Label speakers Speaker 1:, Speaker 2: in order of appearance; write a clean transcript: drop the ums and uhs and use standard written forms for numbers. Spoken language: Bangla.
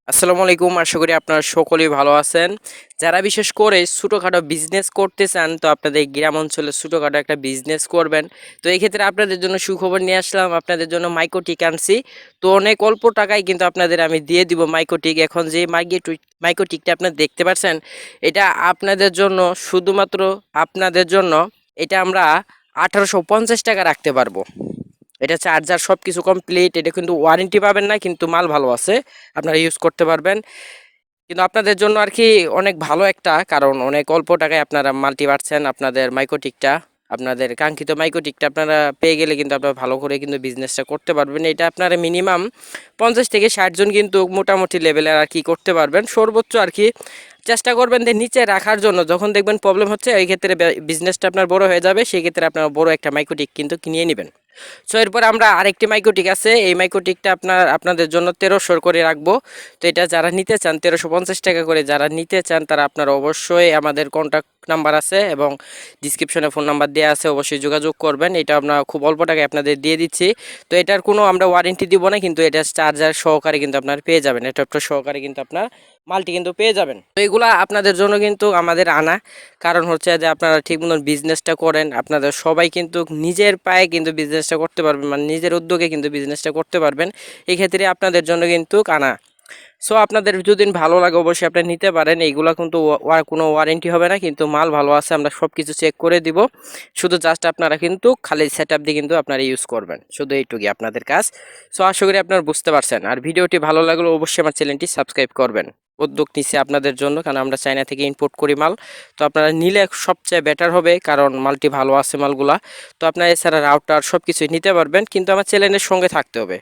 Speaker 1: আসসালামু আলাইকুম। আশা করি আপনারা সকলেই ভালো আছেন। যারা বিশেষ করে ছোটোখাটো বিজনেস করতে চান, তো আপনাদের গ্রাম অঞ্চলে ছোটোখাটো একটা বিজনেস করবেন, তো এই ক্ষেত্রে আপনাদের জন্য সুখবর নিয়ে আসলাম। আপনাদের জন্য মাইক্রোটিক আনছি। তো অনেক অল্প টাকায় কিন্তু আপনাদের আমি দিয়ে দিব মাইক্রোটিক। এখন যে মাইক্রোটিকটা আপনারা দেখতে পাচ্ছেন, এটা আপনাদের জন্য, শুধুমাত্র আপনাদের জন্য এটা আমরা 1850 টাকা রাখতে পারবো। এটা চার্জার সব কিছু কমপ্লিট। এটা কিন্তু ওয়ারেন্টি পাবেন না, কিন্তু মাল ভালো আছে, আপনারা ইউজ করতে পারবেন। কিন্তু আপনাদের জন্য আর কি অনেক ভালো একটা, কারণ অনেক অল্প টাকায় আপনারা মাল্টি পাচ্ছেন। আপনাদের মাইক্রোটিকটা, আপনাদের কাঙ্ক্ষিত মাইক্রোটিকটা আপনারা পেয়ে গেলে কিন্তু আপনারা ভালো করে কিন্তু বিজনেসটা করতে পারবেন। এটা আপনারা মিনিমাম 50 থেকে 60 জন কিন্তু মোটামুটি লেভেলের আর কি করতে পারবেন। সর্বোচ্চ আর কি চেষ্টা করবেন যে নিচে রাখার জন্য। যখন দেখবেন প্রবলেম হচ্ছে, এই ক্ষেত্রে বিজনেসটা আপনার বড় হয়ে যাবে, সেই ক্ষেত্রে আপনার বড় একটা মাইক্রোটিক কিন্তু কিনে নেবেন। সো এরপর আমরা আরেকটি মাইক্রোটিক আছে। এই মাইক্রোটিকটা আপনাদের জন্য 1300 করে রাখবো। তো এটা যারা নিতে চান, 1350 টাকা করে যারা নিতে চান, তারা আপনারা অবশ্যই আমাদের কন্ট্যাক্ট নাম্বার আছে এবং ডিসক্রিপশনে ফোন নাম্বার দেওয়া আছে, অবশ্যই যোগাযোগ করবেন। এটা আমরা খুব অল্প টাকায় আপনাদের দিয়ে দিচ্ছি। তো এটার কোনো আমরা ওয়ারেন্টি দিব না, কিন্তু এটা চার্জার সহকারে কিন্তু আপনারা পেয়ে যাবেন, অ্যাডাপ্টার সহকারে কিন্তু আপনার মালটি কিন্তু পেয়ে যাবেন। তো এগুলা আপনাদের জন্য কিন্তু আমাদের আনা, কারণ হচ্ছে যে আপনারা ঠিক মতন বিজনেসটা করেন, আপনাদের সবাই কিন্তু নিজের পায়ে কিন্তু বিজনেসটা করতে পারবেন, মানে নিজের উদ্যোগে কিন্তু বিজনেসটা করতে পারবেন। এই ক্ষেত্রে আপনাদের জন্য কিন্তু আনা। সো আপনাদের যদি ভালো লাগে অবশ্যই আপনি নিতে পারেন। এইগুলা কিন্তু কোনো ওয়ারেন্টি হবে না, কিন্তু মাল ভালো আছে, আমরা সব কিছু চেক করে দিব। শুধু জাস্ট আপনারা কিন্তু খালি সেট আপ দিয়ে কিন্তু আপনারা ইউজ করবেন, শুধু এইটুকুই আপনাদের কাজ। সো আশা করি আপনারা বুঝতে পারছেন। আর ভিডিওটি ভালো লাগলে অবশ্যই আমার চ্যানেলটি সাবস্ক্রাইব করবেন। উদ্যোগ নিচ্ছে আপনাদের জন্য, কারণ আমরা চায়না থেকে ইম্পোর্ট করি মাল। তো আপনারা নিলে সবচেয়ে বেটার হবে, কারণ মালটি ভালো আছে মালগুলা। তো আপনারা এছাড়া রাউটার সব কিছুই নিতে পারবেন, কিন্তু আমার চ্যানেলের সঙ্গে থাকতে হবে।